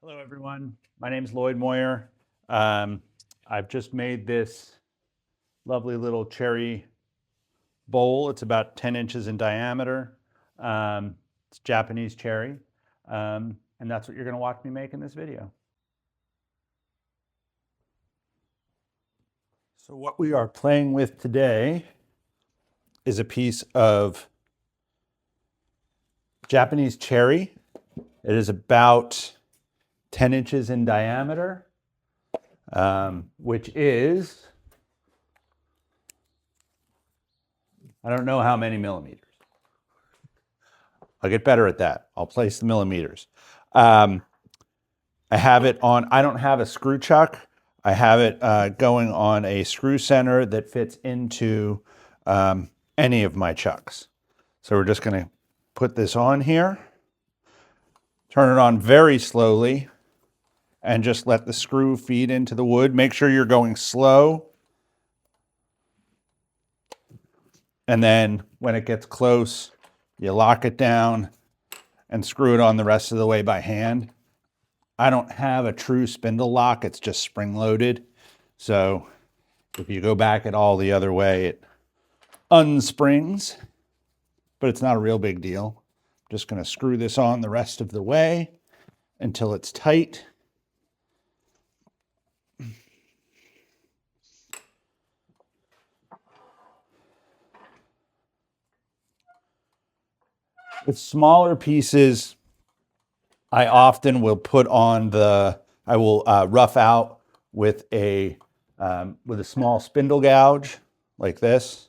Hello, everyone. My name is Lloyd Moyer. I've just made this lovely little cherry bowl. It's about 10 inches in diameter. It's Japanese cherry. And that's what you're going to watch me make in this video. So what we are playing with today is a piece of Japanese cherry. It is about 10 inches in diameter, which is, I don't know how many millimeters. I'll get better at that. I'll place the millimeters. I have it on, I don't have a screw chuck. I have it going on a screw center that fits into any of my chucks. So we're just going to put this on here, turn it on very slowly, and just let the screw feed into the wood. Make sure you're going slow. And then when it gets close, you lock it down and screw it on the rest of the way by hand. I don't have a true spindle lock. It's just spring loaded. So if you go back it all the other way, it unsprings, but it's not a real big deal. I'm just going to screw this on the rest of the way until it's tight. With smaller pieces, I often will put on I will rough out with a small spindle gouge like this.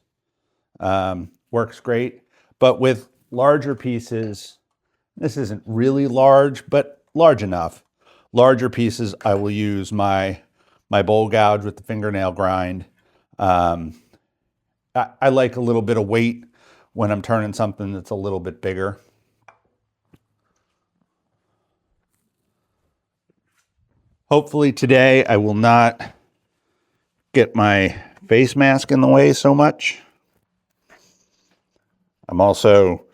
Works great. But with larger pieces, this isn't really large, but large enough. Larger pieces, I will use my bowl gouge with the fingernail grind. I like a little bit of weight when I'm turning something that's a little bit bigger. Hopefully today I will not get my face mask in the way so much. I'm also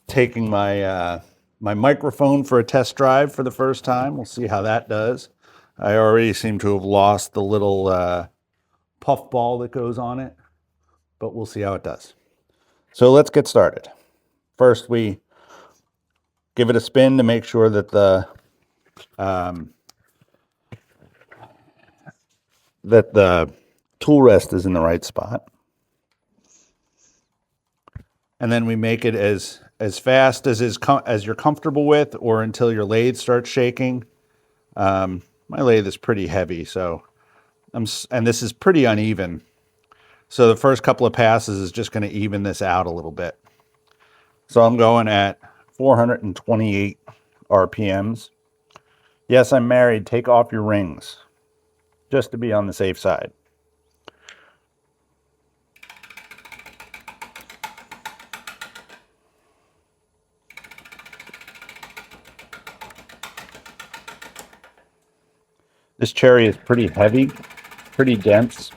taking my my microphone for a test drive for the first time. We'll see how that does. I already seem to have lost the little puff ball that goes on it, but we'll see how it does. So let's get started. First, we give it a spin to make sure that the tool rest is in the right spot. And then we make it as fast as you're comfortable with, or until your lathe starts shaking. My lathe is pretty heavy, so and this is pretty uneven. So the first couple of passes is just going to even this out a little bit. So I'm going at 428 RPMs. Yes, I'm married. Take off your rings, just to be on the safe side. This cherry is pretty heavy, pretty dense.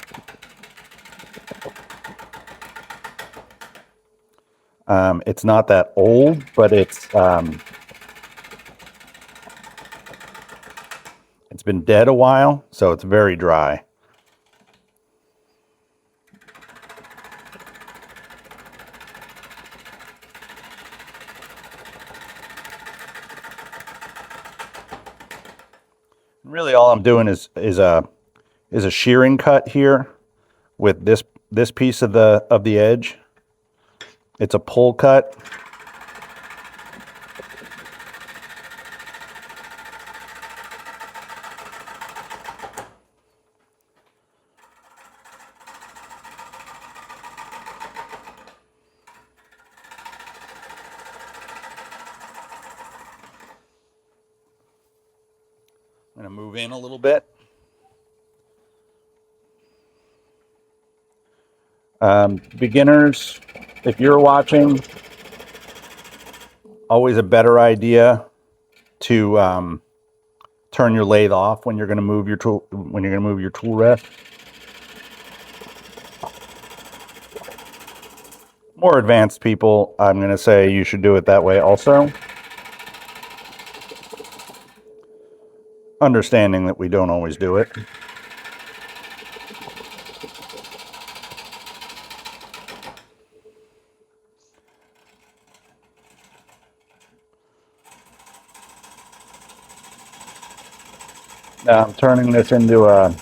It's not that old, but it's been dead a while, so it's very dry. Really, all I'm doing is a shearing cut here with this piece of the edge. It's a pull cut. I'm going to move in a little bit. Beginners, if you're watching, always a better idea to turn your lathe off when you're going to move your tool rest. More advanced people, I'm going to say you should do it that way also. understanding that we don't always do it. Now I'm turning this into a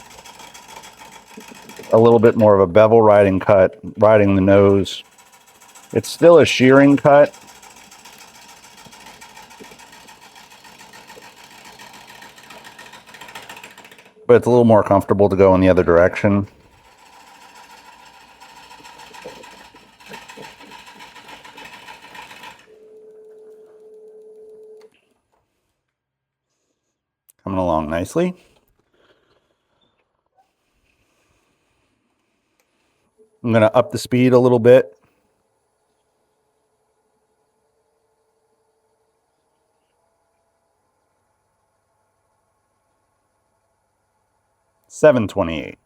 little bit more of a bevel riding cut, riding the nose. It's still a shearing cut, but it's a little more comfortable to go in the other direction. Coming along nicely. I'm going to up the speed a little bit. $7.28.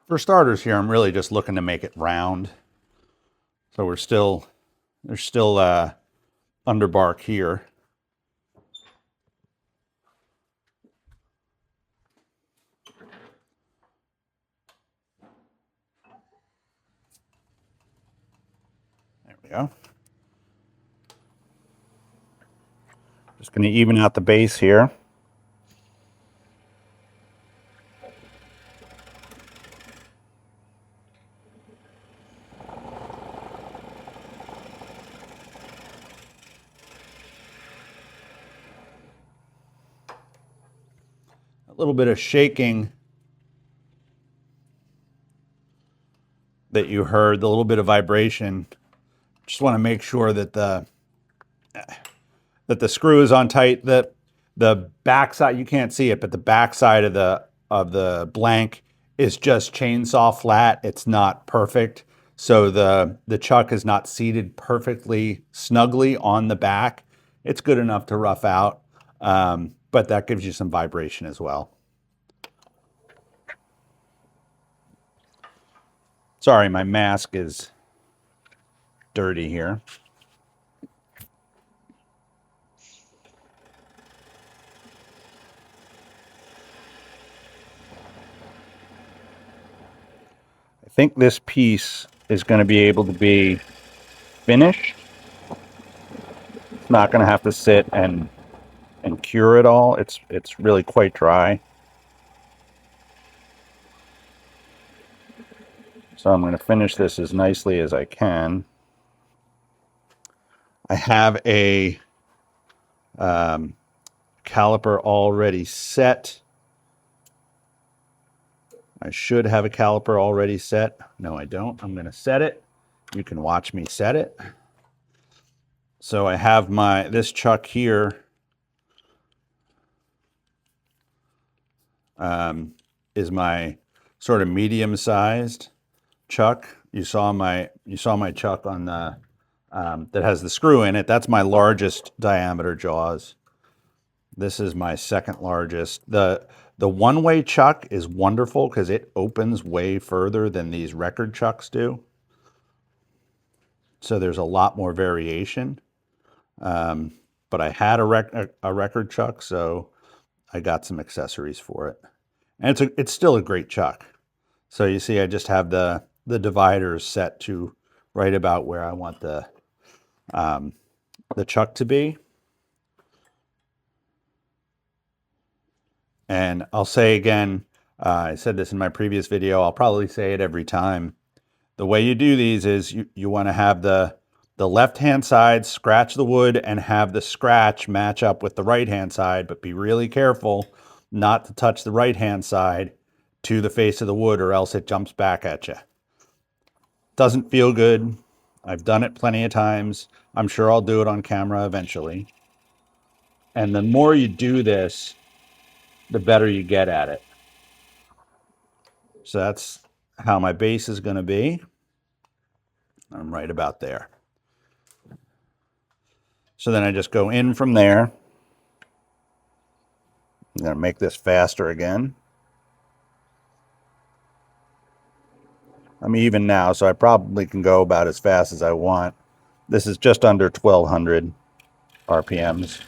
For starters here, I'm really just looking to make it round. So there's still underbark here. There we go. Just going to even out the base here. A little bit of shaking that you heard, the little bit of vibration. Just want to make sure that the screw is on tight. That the back side, you can't see it, but the back side of the blank is just chainsaw flat. It's not perfect. So the chuck is not seated perfectly snugly on the back. It's good enough to rough out, but that gives you some vibration as well. Sorry, my mask is dirty here. I think this piece is going to be able to be finished. It's not going to have to sit and cure it all. It's really quite dry. So I'm going to finish this as nicely as I can. I have a caliper already set. I should have a caliper already set. No, I don't. I'm going to set it. You can watch me set it. So I have this chuck here is my sort of medium-sized chuck. You saw my chuck on the that has the screw in it. That's my largest diameter jaws. This is my second largest. The one-way chuck is wonderful because it opens way further than these record chucks do. So there's a lot more variation. But I had a record chuck, so I got some accessories for it. And it's still a great chuck. So you see, I just have the dividers set to right about where I want the chuck to be. And I'll say again, I said this in my previous video, I'll probably say it every time. The way you do these is you want to have the left-hand side scratch the wood and have the scratch match up with the right-hand side, but be really careful not to touch the right-hand side to the face of the wood, or else it jumps back at you. Doesn't feel good. I've done it plenty of times. I'm sure I'll do it on camera eventually. And the more you do this, the better you get at it. So that's how my base is going to be. I'm right about there. So then I just go in from there. I'm going to make this faster again. I'm even now, so I probably can go about as fast as I want. This is just under 1200 RPMs.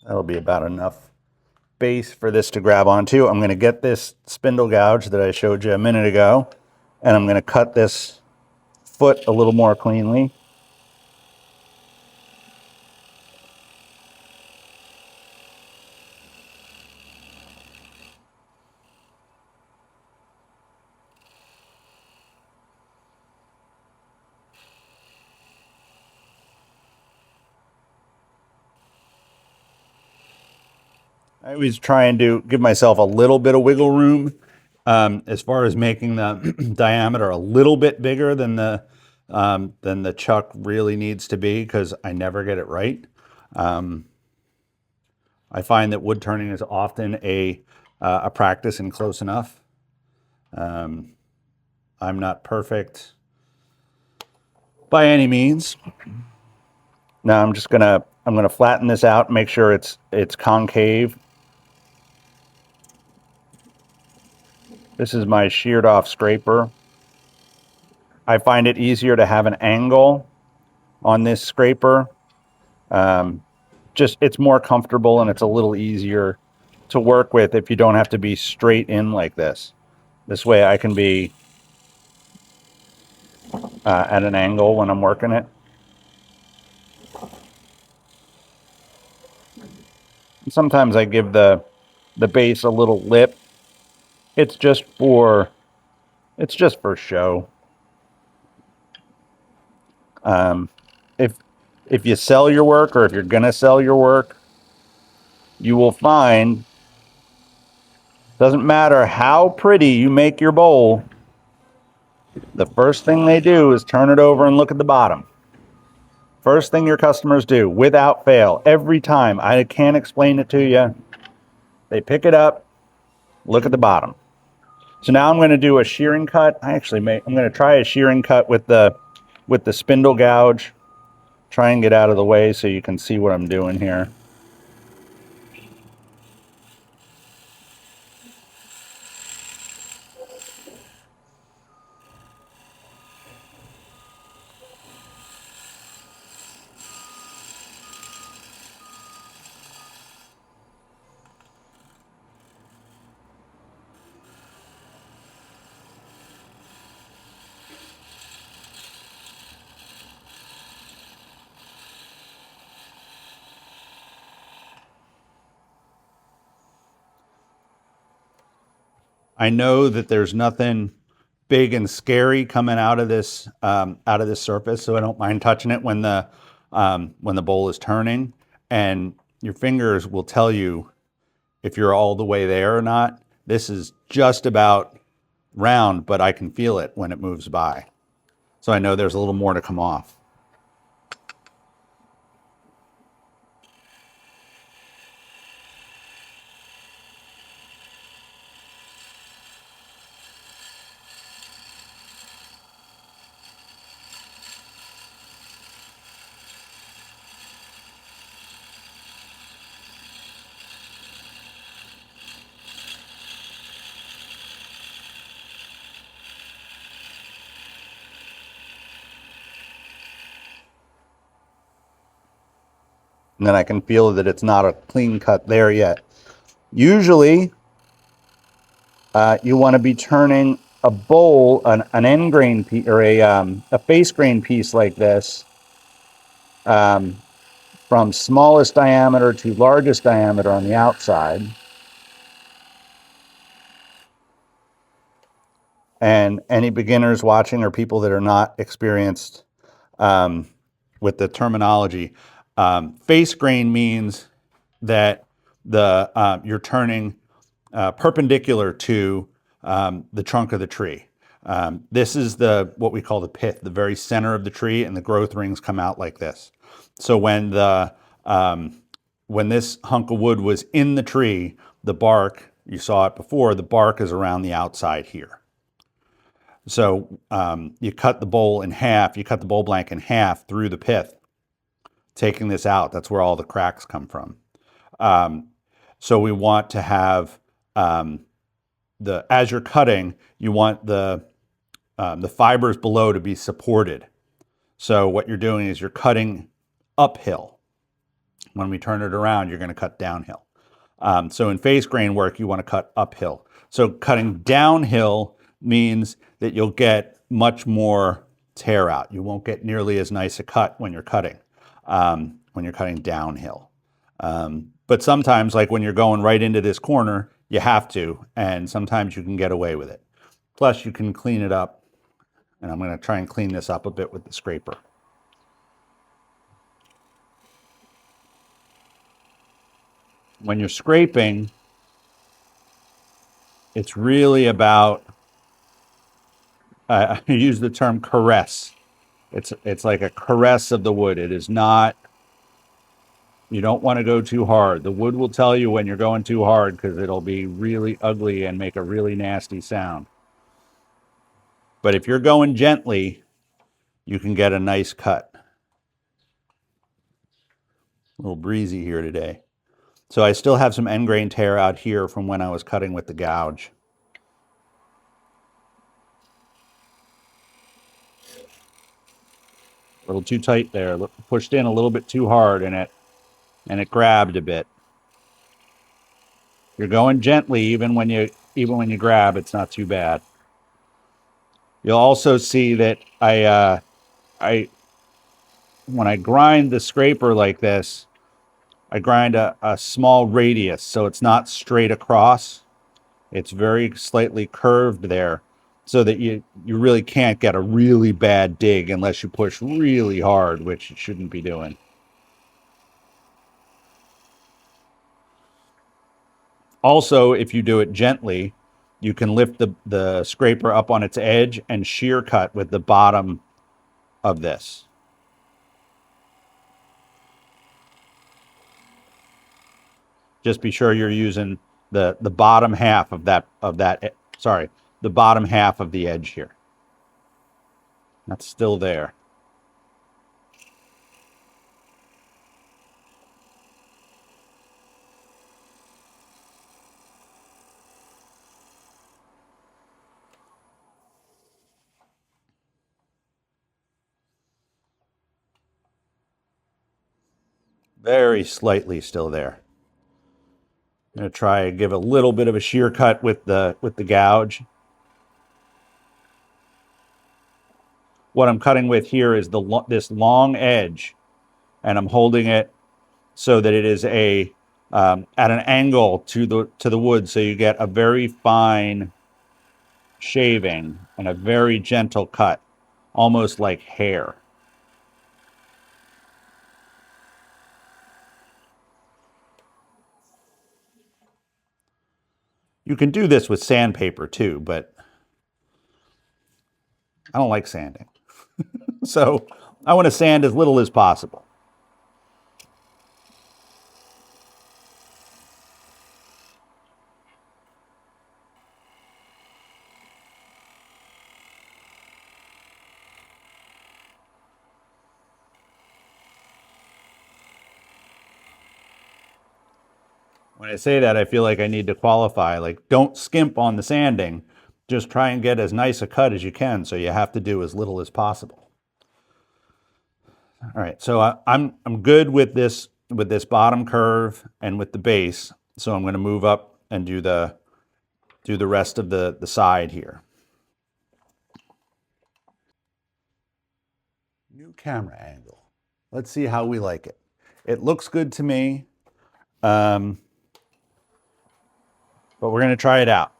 That'll be about enough base for this to grab onto. I'm going to get this spindle gouge that I showed you a minute ago, and I'm going to cut this foot a little more cleanly. I always try and give myself a little bit of wiggle room as far as making the diameter a little bit bigger than the chuck really needs to be, because I never get it right. I find that wood turning is often a practice in close enough. I'm not perfect by any means. Now I'm gonna flatten this out and make sure it's concave. This is my sheared off scraper. I find it easier to have an angle on this scraper. It's more comfortable, and it's a little easier to work with if you don't have to be straight in like this. This way I can be at an angle when I'm working it. Sometimes I give the base a little lip. It's just for show. If you sell your work, or if you're gonna sell your work, you will find, doesn't matter how pretty you make your bowl, the first thing they do is turn it over and look at the bottom. First thing your customers do, without fail, every time. I can't explain it to you. They pick it up, look at the bottom. So now I'm going to do a shearing cut. I'm going to try a shearing cut with the spindle gouge. Try and get out of the way so you can see what I'm doing here. I know that there's nothing big and scary coming out of this surface, so I don't mind touching it when the bowl is turning, and your fingers will tell you if you're all the way there or not. This is just about round, but I can feel it when it moves by, so I know there's a little more to come off. And then I can feel that it's not a clean cut there yet. Usually, you want to be turning a bowl, an end grain piece, or a face grain piece like this, from smallest diameter to largest diameter on the outside. And any beginners watching or people that are not experienced with the terminology, face grain means that you're turning perpendicular to the trunk of the tree. This is what we call the pith, the very center of the tree, and the growth rings come out like this. So when this hunk of wood was in the tree, the bark, you saw it before, the bark is around the outside here. So you cut the bowl in half, you cut the bowl blank in half through the pith, taking this out. That's where all the cracks come from. So we want to have as you're cutting, you want the fibers below to be supported. So what you're doing is you're cutting uphill. When we turn it around, you're going to cut downhill. So in face grain work, you want to cut uphill. So cutting downhill means that you'll get much more tear out. You won't get nearly as nice a cut when you're cutting downhill. But sometimes, like when you're going right into this corner, you have to, and sometimes you can get away with it. Plus, you can clean it up, and I'm going to try and clean this up a bit with the scraper. When you're scraping, it's really about, I use the term caress. It's like a caress of the wood. It is not, you don't want to go too hard. The wood will tell you when you're going too hard because it'll be really ugly and make a really nasty sound. But if you're going gently, you can get a nice cut. A little breezy here today. So I still have some end grain tear out here from when I was cutting with the gouge. A little too tight there. Pushed in a little bit too hard and it grabbed a bit. You're going gently even when you grab, it's not too bad. You'll also see that when I grind the scraper like this, I grind a small radius, so it's not straight across. It's very slightly curved there, so that you really can't get a really bad dig unless you push really hard, which you shouldn't be doing. Also, if you do it gently, you can lift the scraper up on its edge and shear cut with the bottom of this. Just be sure you're using the bottom half of the bottom half of the edge here. That's still there. Very slightly still there. I'm going to try and give a little bit of a shear cut with the gouge. What I'm cutting with here is this long edge, and I'm holding it so that it is at an angle to the wood, so you get a very fine shaving and a very gentle cut, almost like hair. You can do this with sandpaper too, but I don't like sanding. So I want to sand as little as possible. When I say that, I feel like I need to qualify. Like, don't skimp on the sanding. Just try and get as nice a cut as you can, so you have to do as little as possible. All right, so I'm good with this bottom curve and with the base. So I'm going to move up and do the rest of the side here. New camera angle. Let's see how we like it. It looks good to me, but we're going to try it out.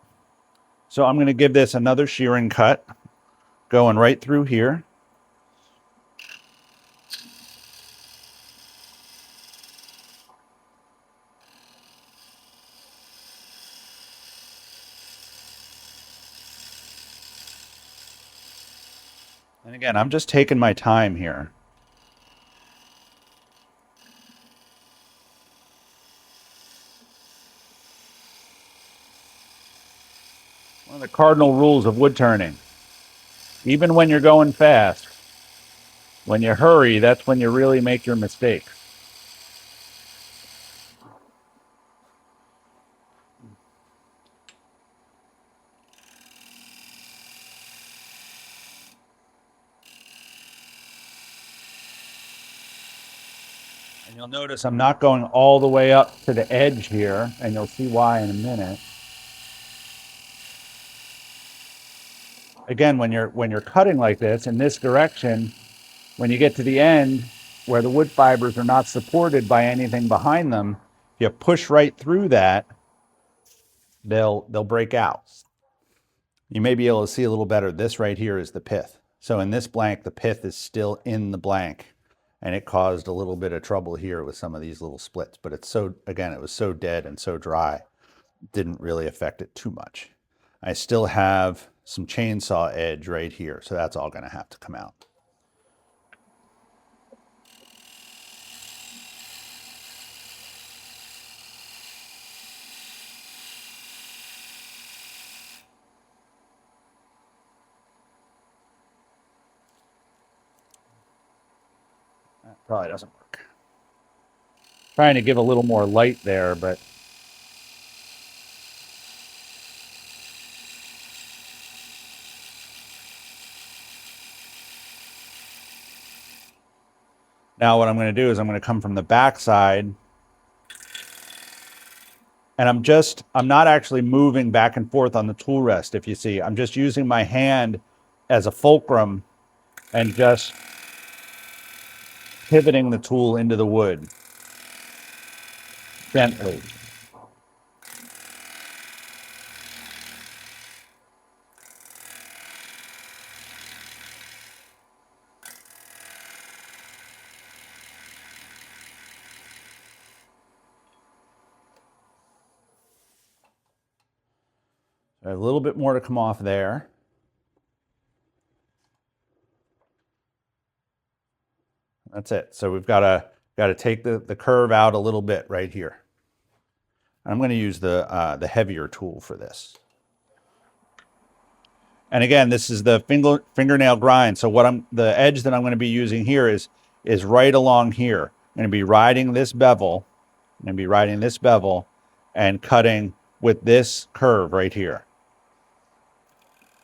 So I'm going to give this another shearing cut, going right through here. And again, I'm just taking my time here. One of the cardinal rules of wood turning. Even when you're going fast, when you hurry, that's when you really make your mistakes. And you'll notice I'm not going all the way up to the edge here, and you'll see why in a minute. Again, when you're cutting like this in this direction, when you get to the end where the wood fibers are not supported by anything behind them, if you push right through that, they'll break out. You may be able to see a little better. This right here is the pith. So in this blank, the pith is still in the blank, and it caused a little bit of trouble here with some of these little splits. But it's so, again, it was so dead and so dry, it didn't really affect it too much. I still have some chainsaw edge right here, so that's all going to have to come out. That probably doesn't work. Trying to give a little more light there, but now what I'm going to do is I'm going to come from the back side, and I'm not actually moving back and forth on the tool rest. If you see, I'm just using my hand as a fulcrum and just pivoting the tool into the wood gently. A little bit more to come off there. That's it. So we've got to take the curve out a little bit right here. I'm going to use the heavier tool for this. And again, this is the fingernail grind. So the edge that I'm going to be using here is right along here. I'm going to be riding this bevel. I'm going to be riding this bevel and cutting with this curve right here.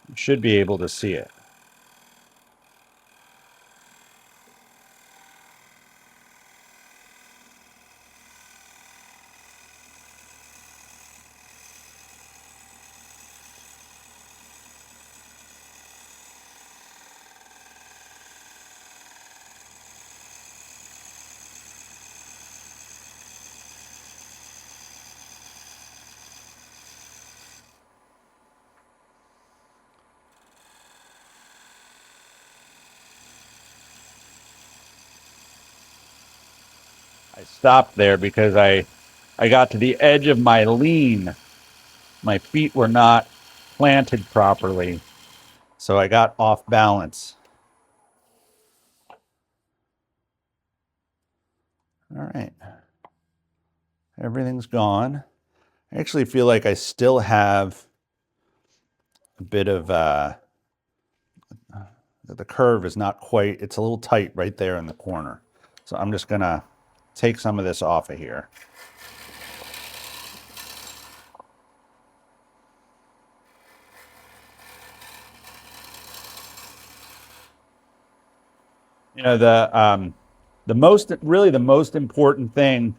You should be able to see it. I stopped there because I got to the edge of my lean. My feet were not planted properly, so I got off balance. All right. Everything's gone. I actually feel like I still have a bit of the curve is not quite, it's a little tight right there in the corner. So I'm just gonna take some of this off of here. You know, the most important thing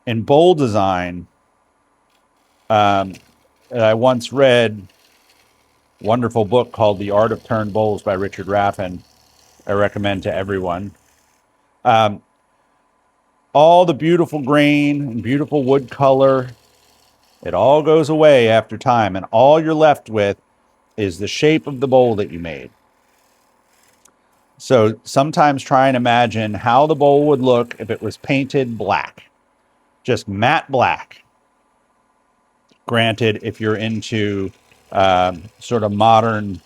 in bowl design, that I once read, a wonderful book called The Art of Turned Bowls by Richard Raffin. I recommend to everyone. all the beautiful grain and beautiful wood color, it all goes away after time, and all you're left with is the shape of the bowl that you made. So sometimes try and imagine how the bowl would look if it was painted black, just matte black. Granted, if you're into sort of modern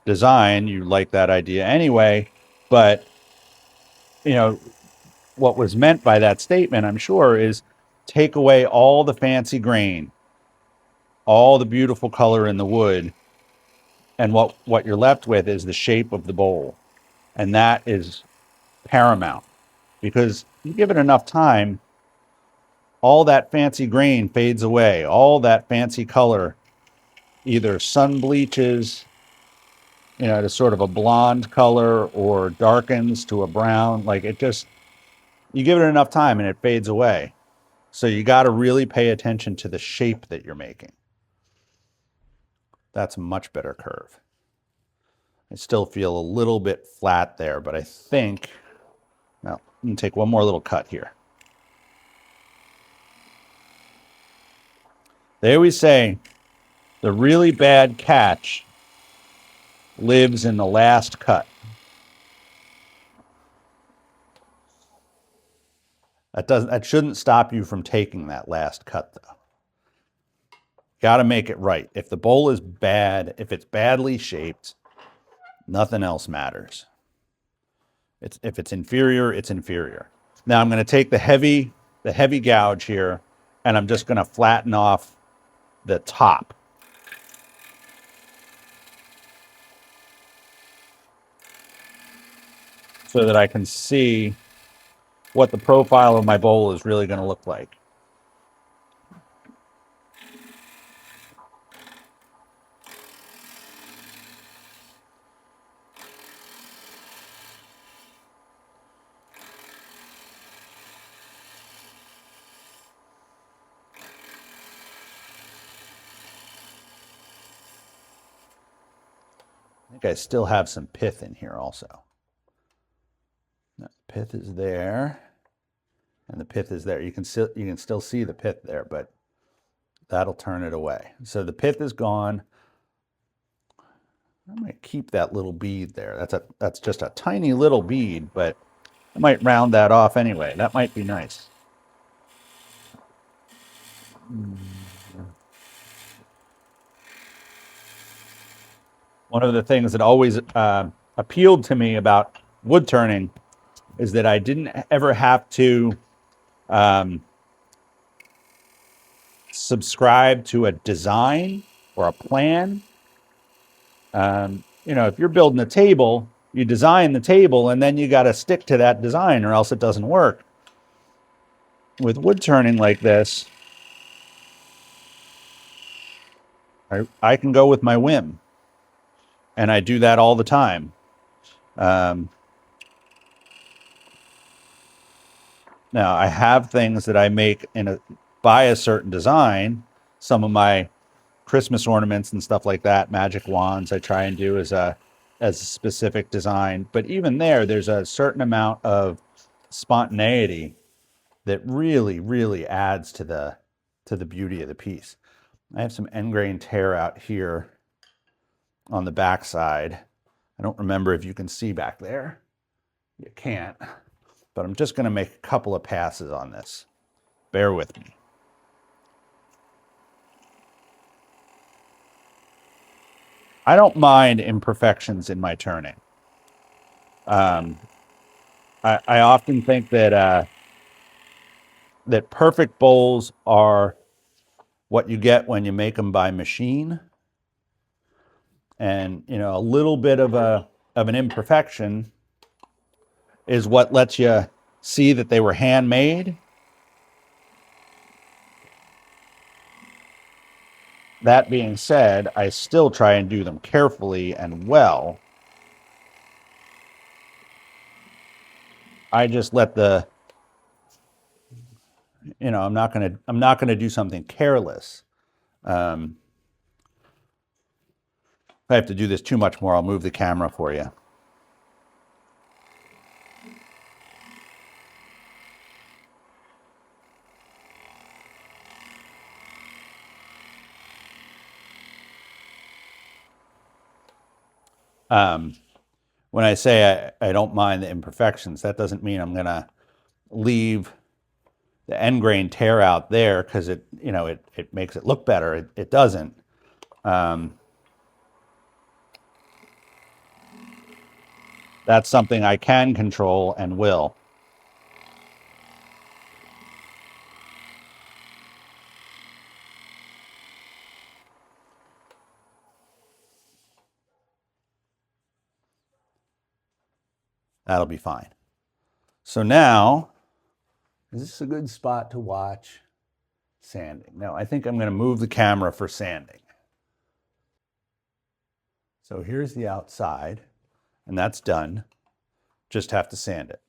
design, you like that idea anyway. But, you know, what was meant by that statement, I'm sure, is take away all the fancy grain, all the beautiful color in the wood, and what you're left with is the shape of the bowl. And that is paramount, because you give it enough time, all that fancy grain fades away, all that fancy color either sun bleaches, to sort of a blonde color, or darkens to a brown. Like, it just, you give it enough time and it fades away. So you got to really pay attention to the shape that you're making. That's a much better curve. I still feel a little bit flat there, but I think, well, I'm going to take one more little cut here. They always say the really bad catch lives in the last cut. That shouldn't stop you from taking that last cut, though. Got to make it right. If the bowl is bad, if it's badly shaped, nothing else matters. If it's inferior, it's inferior. Now I'm going to take the heavy gouge here, and I'm just going to flatten off the top. So that I can see what the profile of my bowl is really going to look like. I think I still have some pith in here also. No, the pith is there, and the pith is there. You can still see the pith there, but that'll turn it away. So the pith is gone. I might keep that little bead there. That's just a tiny little bead, but I might round that off anyway. That might be nice. One of the things that always appealed to me about wood turning is that I didn't ever have to subscribe to a design or a plan. If you're building a table, you design the table and then you got to stick to that design or else it doesn't work. With wood turning like this, I can go with my whim, and I do that all the time. Now, I have things that I make by a certain design. Some of my Christmas ornaments and stuff like that, magic wands, I try and do as a specific design. But even there's a certain amount of spontaneity that really, really adds to the beauty of the piece. I have some end grain tear out here on the back side. I don't remember if you can see back there. You can't. But I'm just going to make a couple of passes on this. Bear with me. I don't mind imperfections in my turning. I often think that that perfect bowls are what you get when you make them by machine. And a little bit of an imperfection is what lets you see that they were handmade. That being said, I still try and do them carefully and well. I just let I'm not gonna do something careless. If I have to do this too much more, I'll move the camera for you. When I say I don't mind the imperfections, that doesn't mean I'm going to leave the end grain tear out there because it makes it look better. It doesn't. That's something I can control and will. That'll be fine. So now, is this a good spot to watch sanding? No, I think I'm going to move the camera for sanding. So here's the outside, and that's done. Just have to sand it.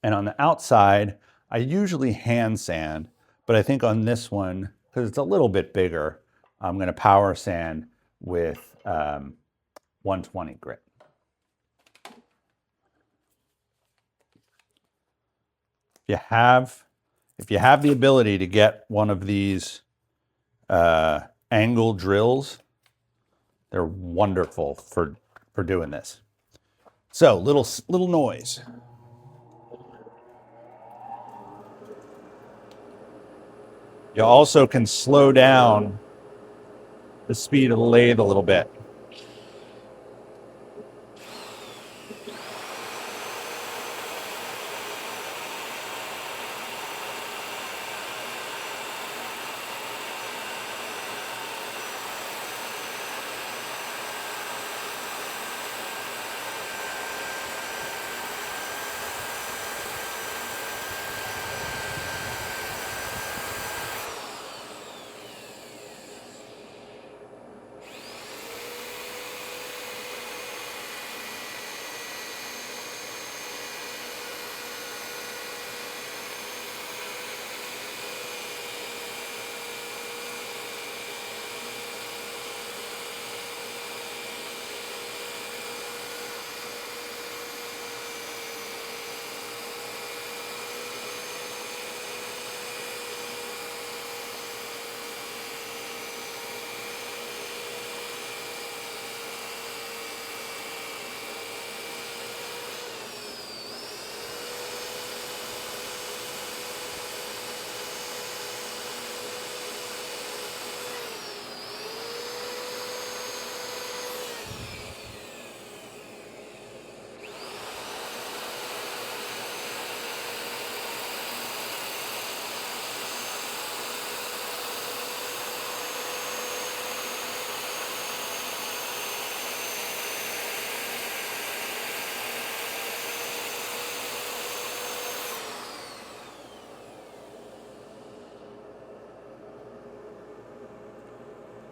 And on the outside, I usually hand sand, but I think on this one, because it's a little bit bigger, I'm going to power sand with 120 grit. If you have the ability to get one of these angle drills, they're wonderful for doing this. So little noise. You also can slow down the speed of the lathe a little bit.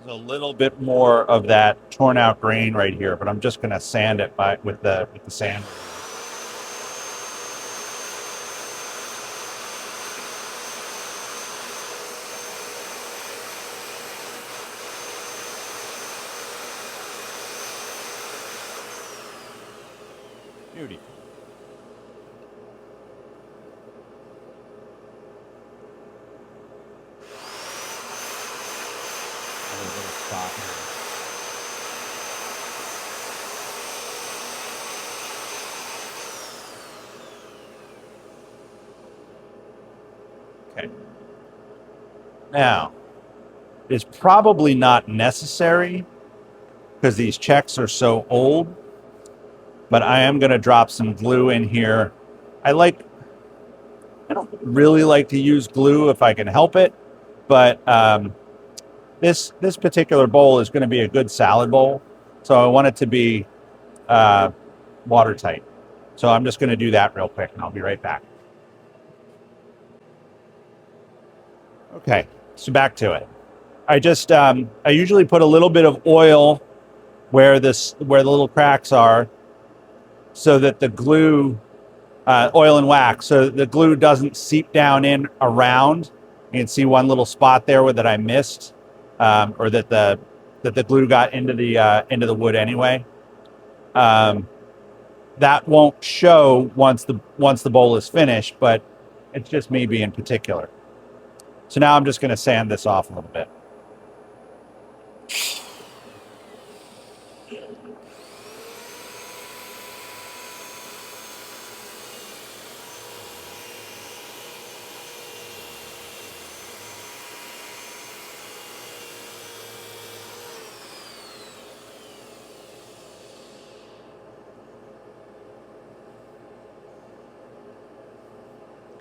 There's a little bit more of that torn out grain right here, but I'm just going to sand it with the sand. Beauty. A little spot here. Okay. Now, it's probably not necessary because these checks are so old, but I am going to drop some glue in here. I don't really like to use glue if I can help it, but this particular bowl is going to be a good salad bowl, so I want it to be watertight. So I'm just going to do that real quick, and I'll be right back. Okay, so back to it. I usually put a little bit of oil where the little cracks are, so that the glue, oil and wax, so that the glue doesn't seep down in around. You can see one little spot there that I missed, or that the glue got into the wood anyway. That won't show once the bowl is finished, but it's just me being particular. So now I'm just going to sand this off a little bit.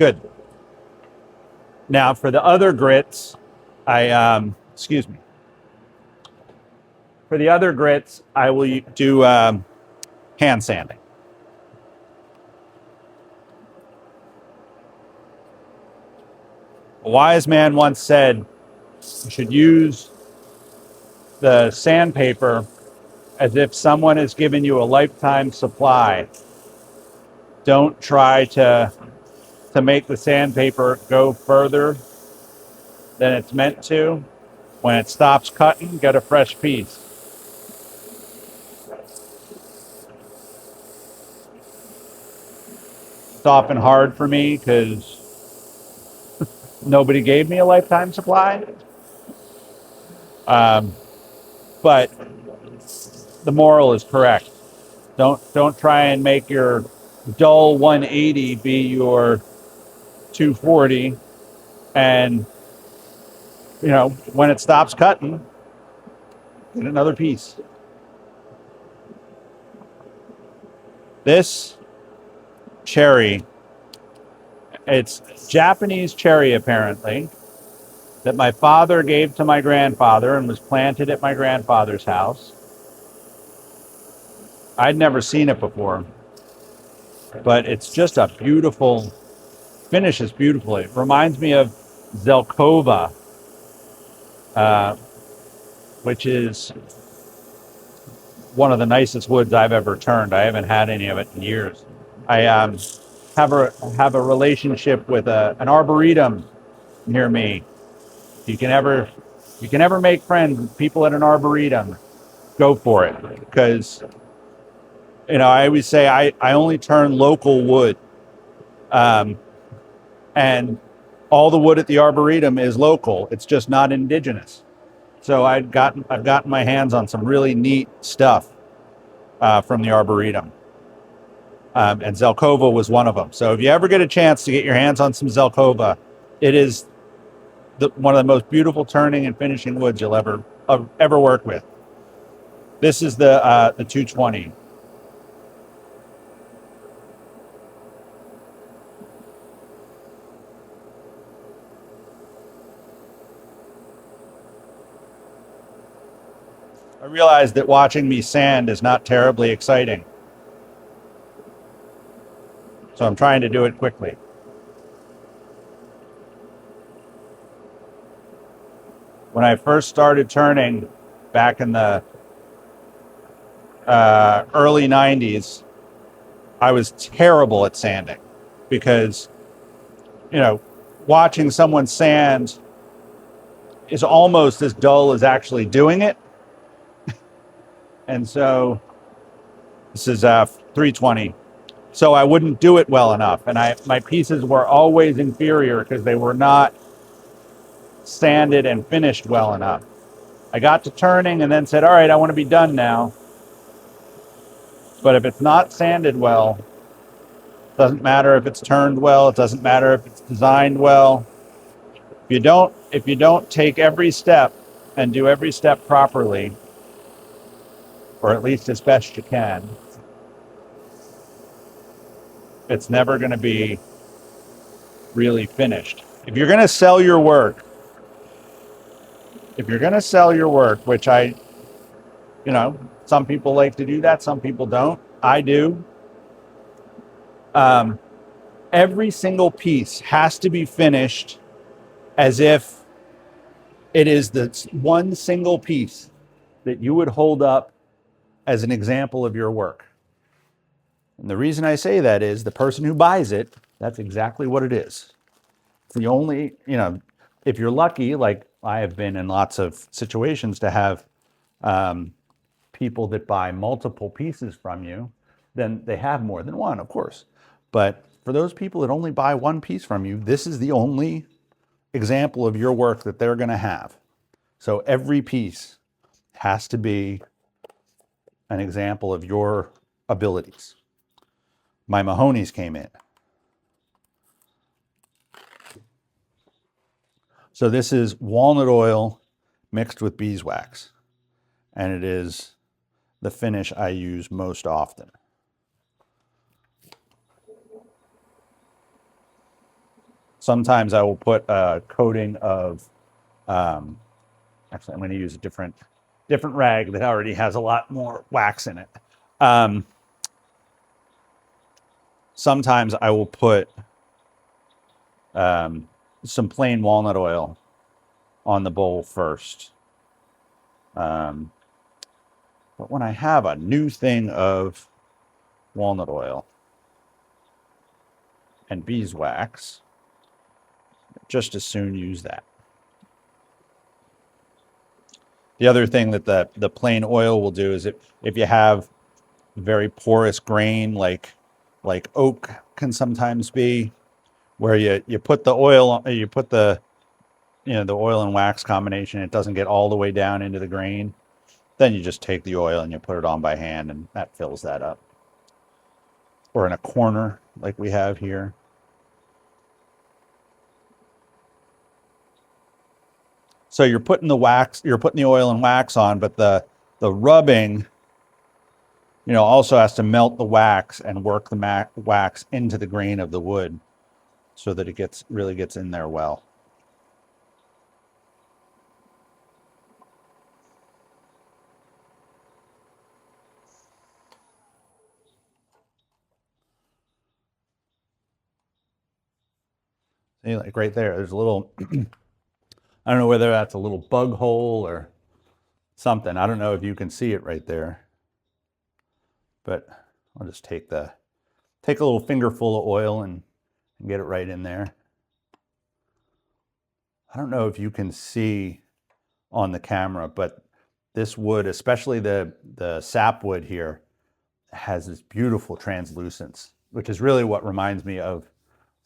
Good. Now for the other grits, excuse me. For the other grits, I will do hand sanding. A wise man once said, you should use the sandpaper as if someone has given you a lifetime supply. Don't try to make the sandpaper go further than it's meant to. When it stops cutting, get a fresh piece. It's often hard for me because nobody gave me a lifetime supply. But the moral is correct. Don't try and make your dull 180 be your 240, and when it stops cutting, get another piece. This cherry, it's Japanese cherry apparently, that my father gave to my grandfather and was planted at my grandfather's house. I'd never seen it before, but it's just a beautiful, finishes beautifully. It reminds me of Zelkova, which is one of the nicest woods I've ever turned. I haven't had any of it in years. I have a relationship with an arboretum near me. You can ever make friends with people at an arboretum, go for it, because I always say I only turn local wood, and all the wood at the arboretum is local. It's just not indigenous. So I've gotten my hands on some really neat stuff from the arboretum, and Zelkova was one of them. So if you ever get a chance to get your hands on some Zelkova, it is one of the most beautiful turning and finishing woods you'll ever work with. This is the 220. I realize that watching me sand is not terribly exciting, so I'm trying to do it quickly. When I first started turning back in the early 90s, I was terrible at sanding because, watching someone sand is almost as dull as actually doing it. And so this is 320. So I wouldn't do it well enough. And my pieces were always inferior because they were not sanded and finished well enough. I got to turning and then said, all right, I want to be done now. But if it's not sanded well, it doesn't matter if it's turned well, it doesn't matter if it's designed well. If you don't take every step and do every step properly, or at least as best you can, it's never going to be really finished. If you're going to sell your work, which some people like to do that, some people don't. I do. Every single piece has to be finished as if it is the one single piece that you would hold up as an example of your work. And the reason I say that is the person who buys it, that's exactly what it is. It's the only, if you're lucky, like I have been in lots of situations to have people that buy multiple pieces from you, then they have more than one, of course. But for those people that only buy one piece from you, this is the only example of your work that they're going to have. So every piece has to be an example of your abilities. My Mahoney's came in. So this is walnut oil mixed with beeswax, and it is the finish I use most often. Sometimes I will put a coating of, actually I'm going to use a different rag that already has a lot more wax in it. Sometimes I will put some plain walnut oil on the bowl first. But when I have a new thing of walnut oil and beeswax, just as soon use that. The other thing that the plain oil will do is if you have very porous grain like oak can sometimes be, where you put the oil, you put the the oil and wax combination, it doesn't get all the way down into the grain, then you just take the oil and you put it on by hand and that fills that up. Or in a corner like we have here. So you're putting the oil and wax on, but the rubbing, also has to melt the wax and work the wax into the grain of the wood so that it really gets in there well. See, like right there, there's a little, I don't know whether that's a little bug hole or something. I don't know if you can see it right there, but I'll just take a little fingerful of oil and get it right in there. I don't know if you can see on the camera, but this wood, especially the sapwood here, has this beautiful translucence, which is really what reminds me of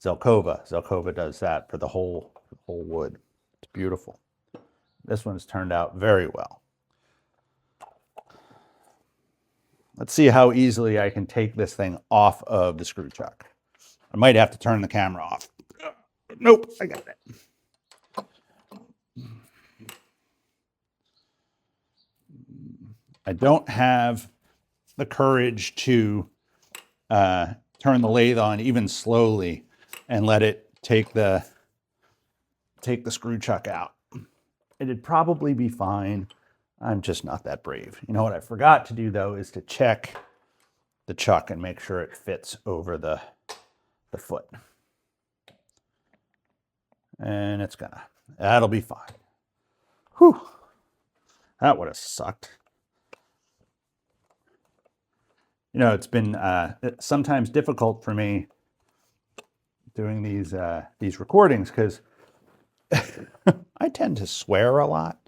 Zelkova. Zelkova does that for the whole wood. It's beautiful. This one's turned out very well. Let's see how easily I can take this thing off of the screw chuck. I might have to turn the camera off. Nope, I got it. I don't have the courage to turn the lathe on even slowly and let it take the screw chuck out. It'd probably be fine. I'm just not that brave. You know what I forgot to do though is to check the chuck and make sure it fits over the foot. And that'll be fine. Whew. That would have sucked. It's been sometimes difficult for me doing these recordings because I tend to swear a lot,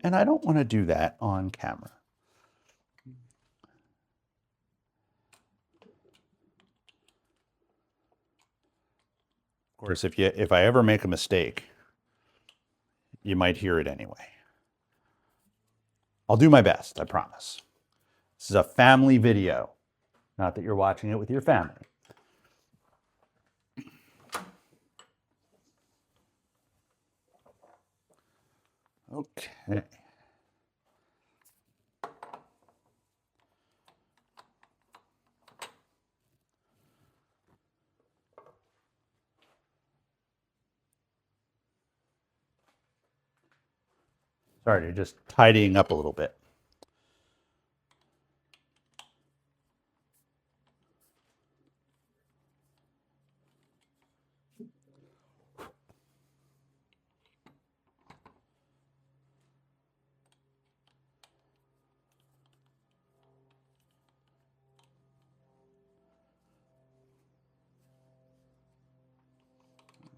and I don't want to do that on camera. Of course, if I ever make a mistake, you might hear it anyway. I'll do my best, I promise. This is a family video, not that you're watching it with your family. Okay. Sorry, just tidying up a little bit.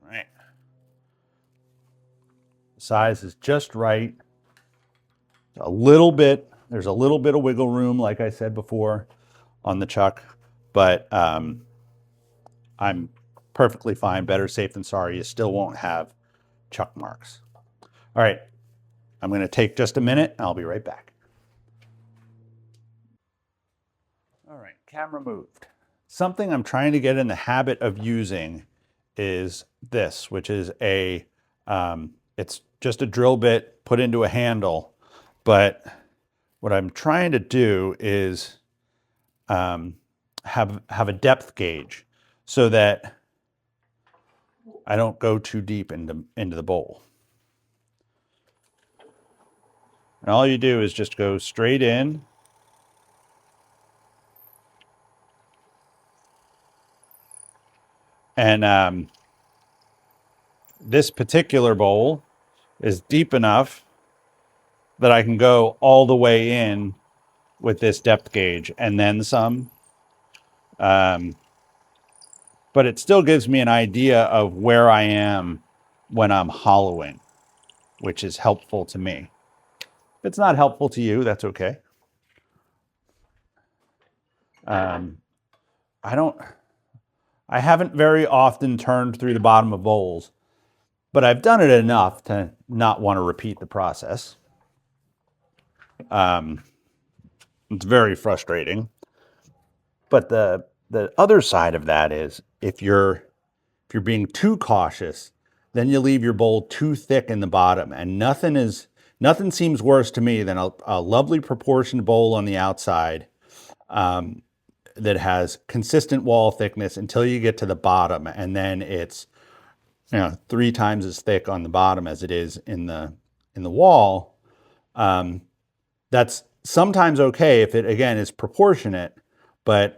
All right. The size is just right. There's a little bit of wiggle room, like I said before, on the chuck, but I'm perfectly fine. Better safe than sorry. You still won't have chuck marks. All right, I'm going to take just a minute and I'll be right back. All right, camera moved. Something I'm trying to get in the habit of using is this, which is it's just a drill bit put into a handle, but what I'm trying to do is have a depth gauge so that I don't go too deep into the bowl. And all you do is just go straight in. And this particular bowl is deep enough that I can go all the way in with this depth gauge and then some. But it still gives me an idea of where I am when I'm hollowing, which is helpful to me. If it's not helpful to you, that's okay. I haven't very often turned through the bottom of bowls, but I've done it enough to not want to repeat the process. It's very frustrating. But the other side of that is if you're being too cautious, then you leave your bowl too thick in the bottom, and nothing seems worse to me than a lovely proportioned bowl on the outside that has consistent wall thickness until you get to the bottom, and then it's 3 times as thick on the bottom as it is in the wall. That's sometimes okay if it again is proportionate, but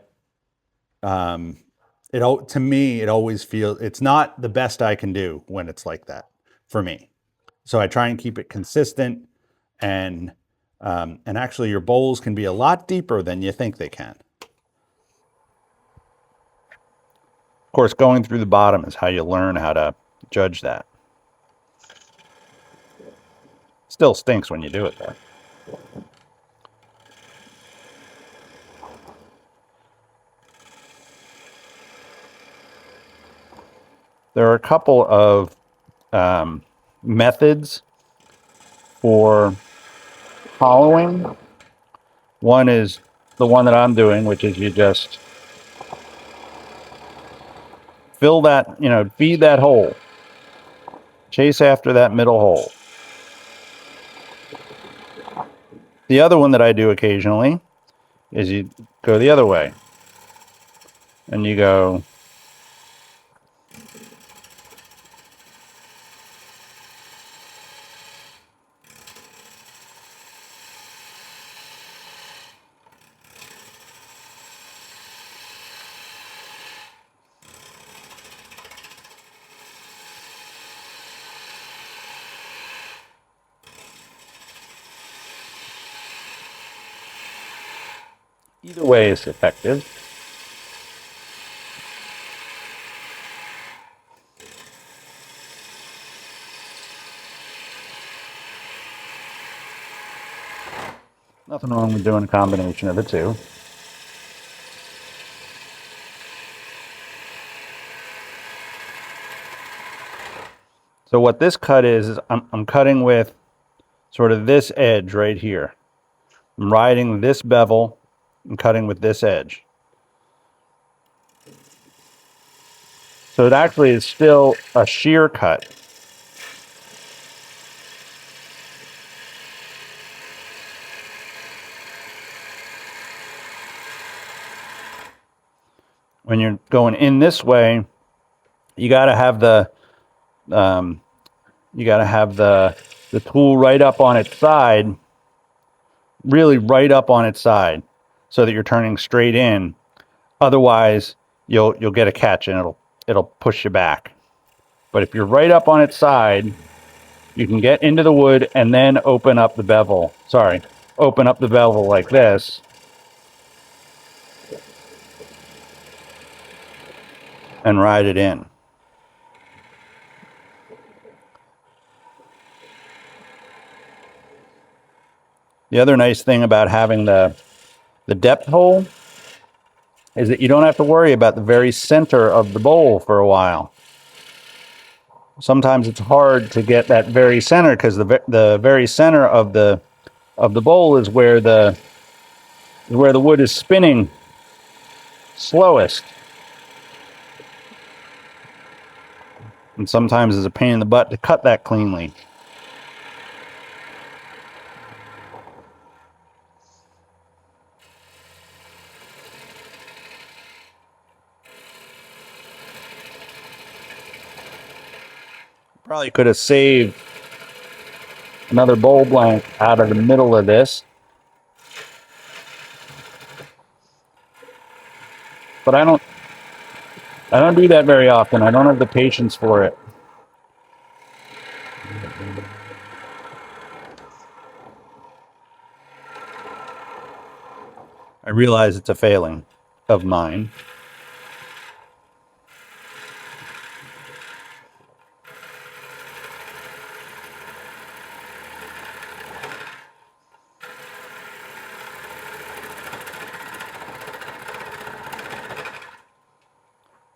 to me it always feels it's not the best I can do when it's like that for me. So I try and keep it consistent, and actually your bowls can be a lot deeper than you think they can. Of course, going through the bottom is how you learn how to judge that. Still stinks when you do it though. There are a couple of methods for hollowing. One is the one that I'm doing, which is you just fill that, feed that hole. Chase after that middle hole. The other one that I do occasionally is you go the other way. And you go either way is effective. Nothing wrong with doing a combination of the two. So what this cut is I'm cutting with sort of this edge right here. I'm riding this bevel and cutting with this edge. So it actually is still a shear cut. When you're going in this way, you got to have the tool right up on its side, really right up on its side, so that you're turning straight in. Otherwise, you'll get a catch and it'll push you back. But if you're right up on its side, you can get into the wood and then open up the bevel. Open up the bevel like this. And ride it in. The other nice thing about having the depth hole is that you don't have to worry about the very center of the bowl for a while. Sometimes it's hard to get that very center because the very center of the bowl is where the wood is spinning slowest. And sometimes it's a pain in the butt to cut that cleanly. Probably could have saved another bowl blank out of the middle of this. But I don't do that very often. I don't have the patience for it. I realize it's a failing of mine.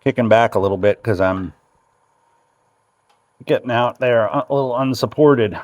Kicking back a little bit because I'm getting out there a little unsupported.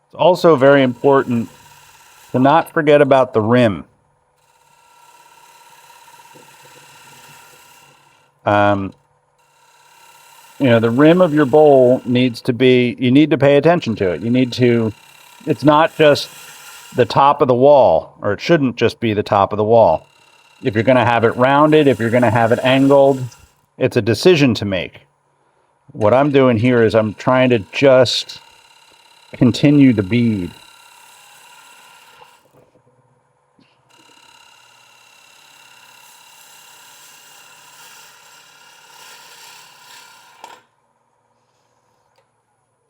It's also very important to not forget about the rim. The rim of your bowl needs to be, you need to pay attention to it. It's not just the top of the wall, or it shouldn't just be the top of the wall. If you're going to have it rounded, if you're going to have it angled, it's a decision to make. What I'm doing here is I'm trying to just continue the bead.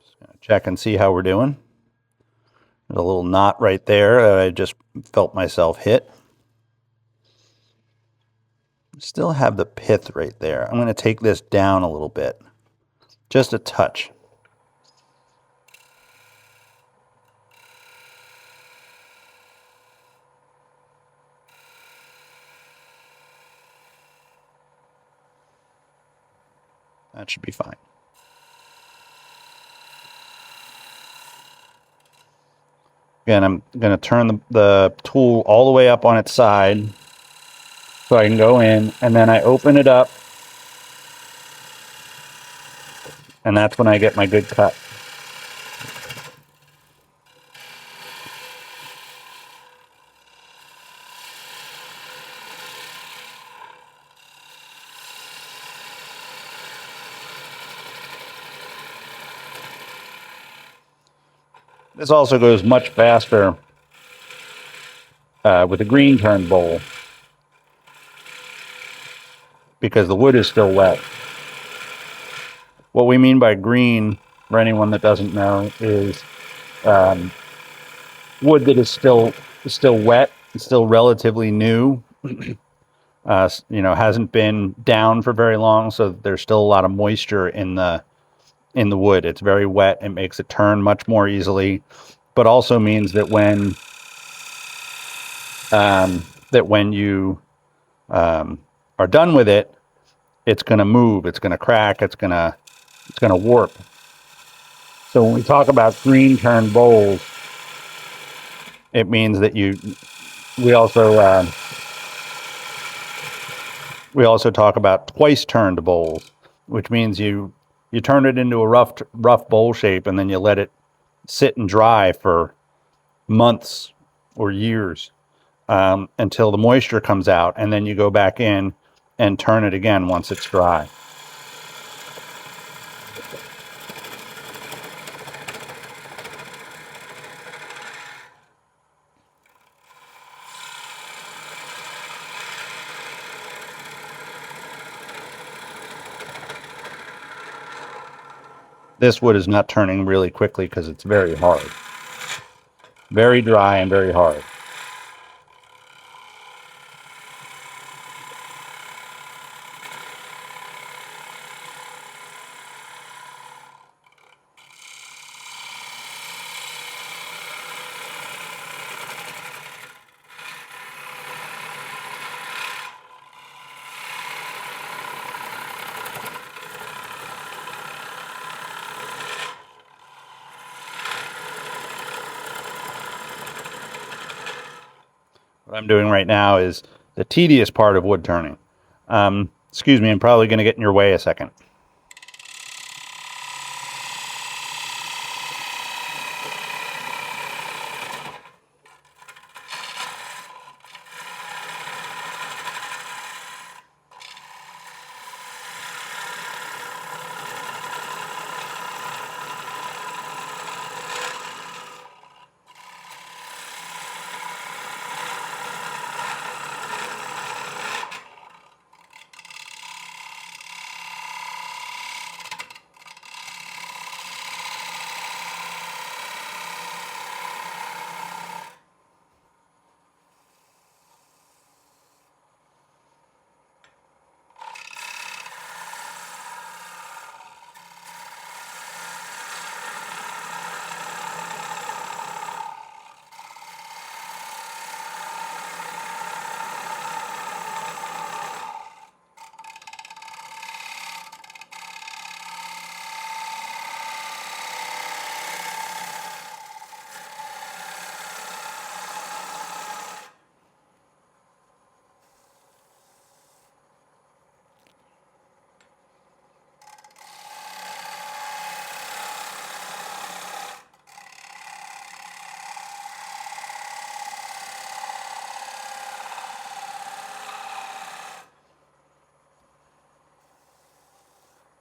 Just gonna check and see how we're doing. There's a little knot right there that I just felt myself hit. Still have the pith right there. I'm going to take this down a little bit. Just a touch. That should be fine. Again, I'm going to turn the tool all the way up on its side so I can go in, and then I open it up, and that's when I get my good cut. This also goes much faster with a green turn bowl because the wood is still wet. What we mean by green, for anyone that doesn't know, is wood that is still wet, still relatively new. Hasn't been down for very long, so there's still a lot of moisture in the wood. It's very wet. It makes it turn much more easily, but also means that when you are done with it, it's going to move, it's going to crack, it's going to warp. So when we talk about green turn bowls, it means that we also talk about twice turned bowls, which means you turn it into a rough bowl shape, and then you let it sit and dry for months or years until the moisture comes out, and then you go back in and turn it again once it's dry. This wood is not turning really quickly because it's very hard. Very dry and very hard. What I'm doing right now is the tedious part of wood turning. Excuse me, I'm probably going to get in your way a second.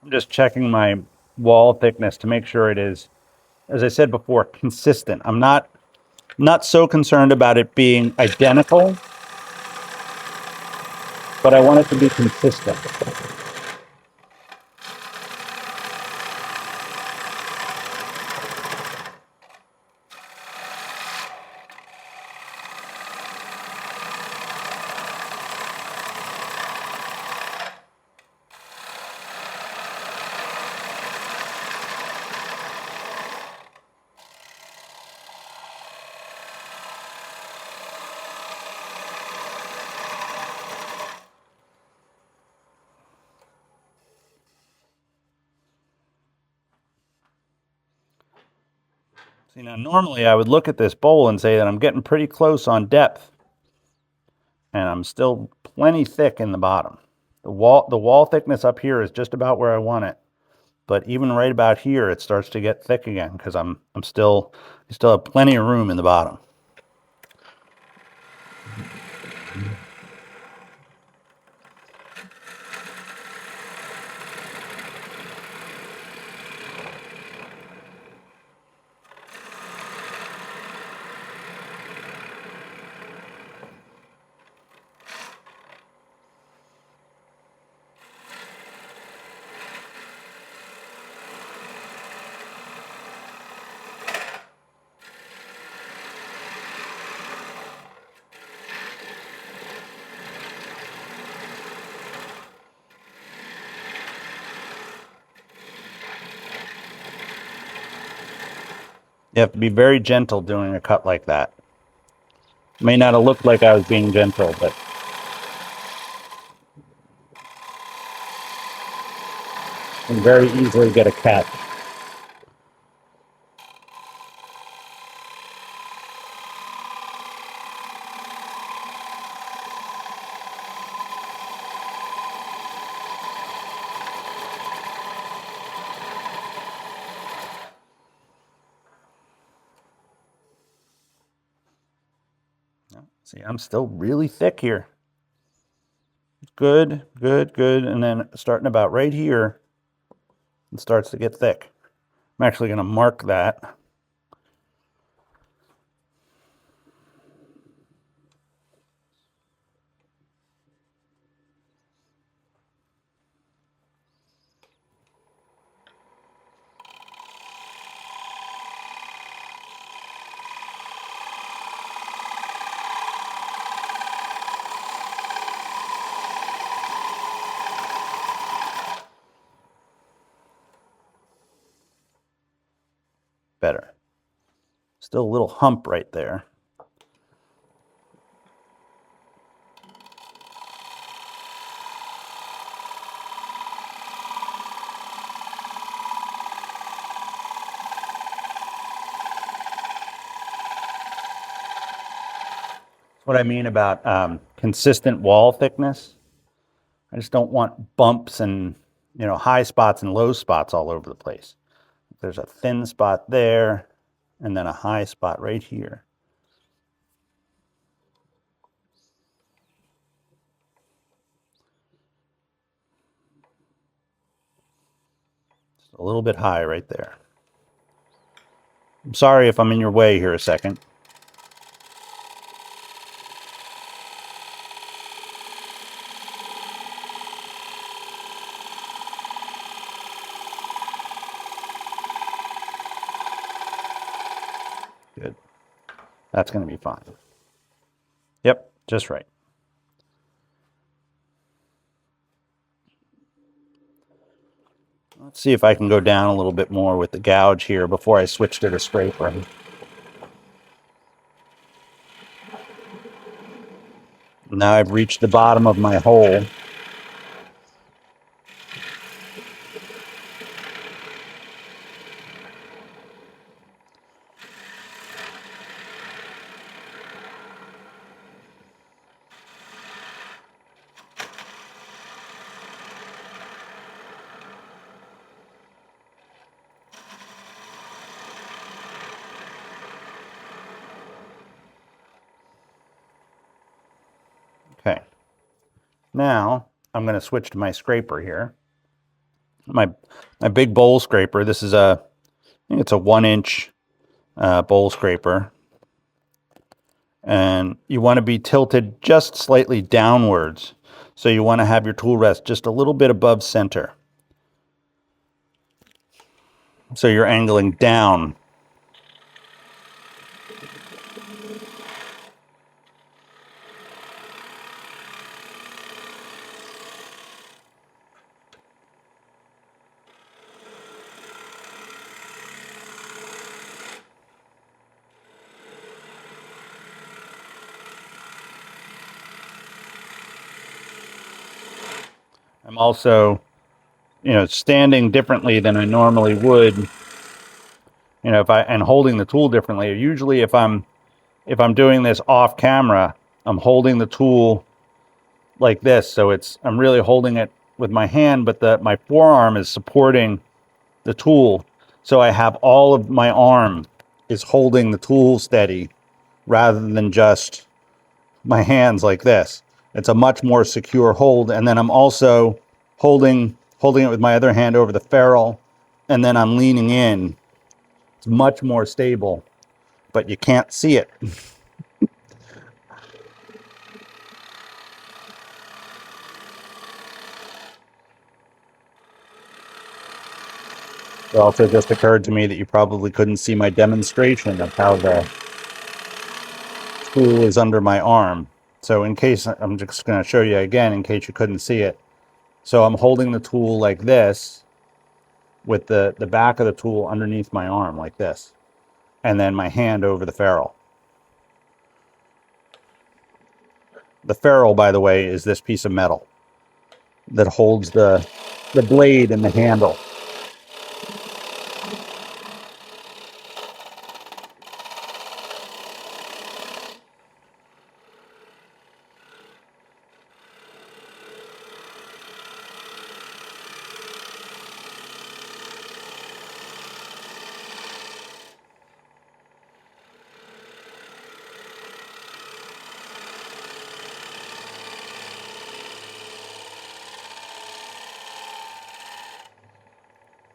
I'm just checking my wall thickness to make sure it is, as I said before, consistent. I'm not so concerned about it being identical, but I want it to be consistent. See, now normally I would look at this bowl and say that I'm getting pretty close on depth, and I'm still plenty thick in the bottom. The wall thickness up here is just about where I want it, but even right about here it starts to get thick again because I still have plenty of room in the bottom. You have to be very gentle doing a cut like that. It may not have looked like I was being gentle, but you can very easily get a catch. See, I'm still really thick here. Good, good, good. And then starting about right here, it starts to get thick. I'm actually going to mark that. Better. Still a little hump right there. That's what I mean about consistent wall thickness. I just don't want bumps and, you know, high spots and low spots all over the place. There's a thin spot there and then a high spot right here. Just a little bit high right there. I'm sorry if I'm in your way here a second. Good. That's going to be fine. Yep, just right. Let's see if I can go down a little bit more with the gouge here before I switch to the scraper. Now I've reached the bottom of my hole. Okay. Now I'm going to switch to my scraper here. My big bowl scraper. This is I think it's a 1-inch bowl scraper. And you want to be tilted just slightly downwards. So you want to have your tool rest just a little bit above center. So you're angling down. I'm also, you know, standing differently than I normally would. You know, and holding the tool differently. Usually if I'm doing this off camera, I'm holding the tool like this. So I'm really holding it with my hand, but my forearm is supporting the tool. So I have all of my arm is holding the tool steady rather than just my hands like this. It's a much more secure hold. And then I'm also holding it with my other hand over the ferrule, and then I'm leaning in. It's much more stable, but you can't see it. It also just occurred to me that you probably couldn't see my demonstration of how the tool is under my arm. So in case, I'm just going to show you again in case you couldn't see it. So I'm holding the tool like this with the back of the tool underneath my arm like this, and then my hand over the ferrule. The ferrule, by the way, is this piece of metal that holds the blade and the handle.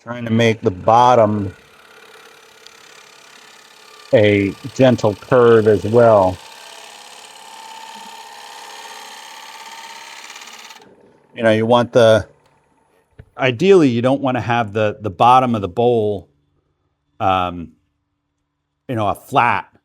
Trying to make the bottom a gentle curve as well. You know, you want ideally you don't want to have the bottom of the bowl, you know, a flat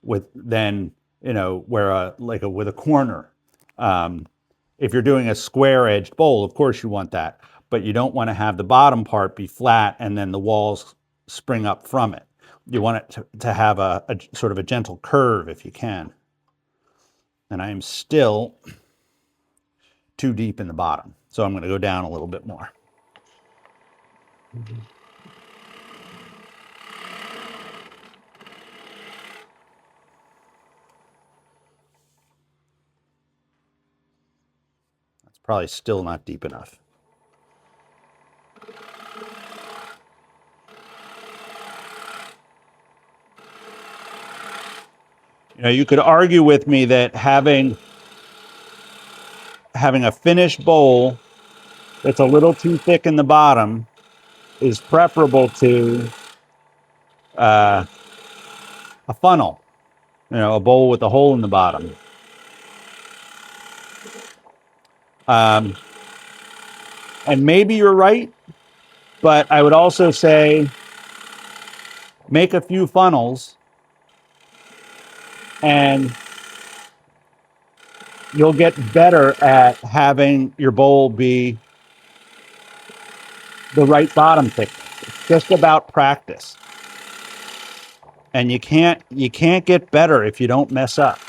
with then, you know, where with a corner. If you're doing a square edged bowl, of course you want that, but you don't want to have the bottom part be flat and then the walls spring up from it. You want it to have a sort of a gentle curve if you can. And I am still too deep in the bottom, so I'm going to go down a little bit more. Probably still not deep enough. You know, you could argue with me that having a finished bowl that's a little too thick in the bottom is preferable to a funnel, you know, a bowl with a hole in the bottom. And maybe you're right, but I would also say make a few funnels and you'll get better at having your bowl be the right bottom thickness. It's just about practice. And you can't get better if you don't mess up.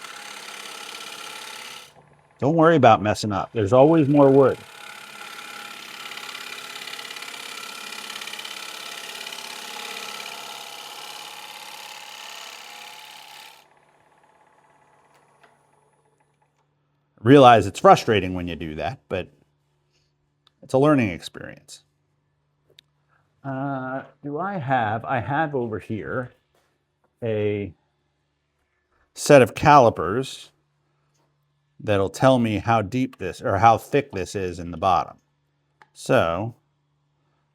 Don't worry about messing up. There's always more wood. Realize it's frustrating when you do that, but it's a learning experience. I have over here a set of calipers that'll tell me how deep this or how thick this is in the bottom. So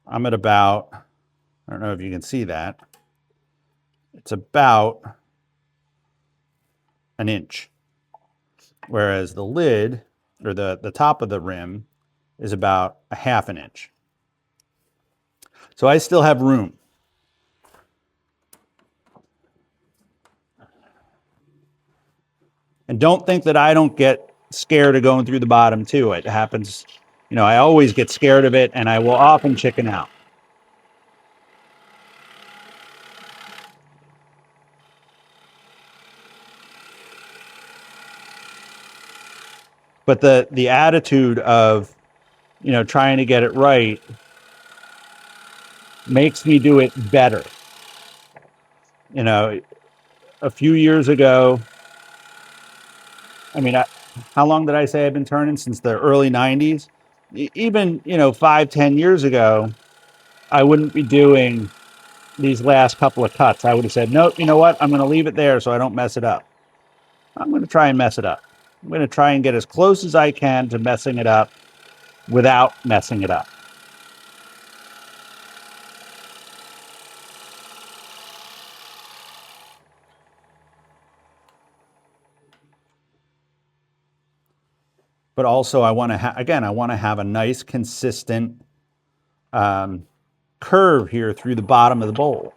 I'm at about, I don't know if you can see that, it's about an inch. Whereas the lid or the top of the rim is about a half an inch. So I still have room. And don't think that I don't get scared of going through the bottom too. It happens, you know, I always get scared of it and I will often chicken out. But the attitude of, you know, trying to get it right makes me do it better. You know, a few years ago, I mean, how long did I say I've been turning? Since the early 90s? Even, you know, 5-10 years ago, I wouldn't be doing these last couple of cuts. I would have said, no, you know what? I'm going to leave it there so I don't mess it up. I'm going to try and mess it up. I'm going to try and get as close as I can to messing it up without messing it up. But also I want to again, I want to have a nice consistent curve here through the bottom of the bowl.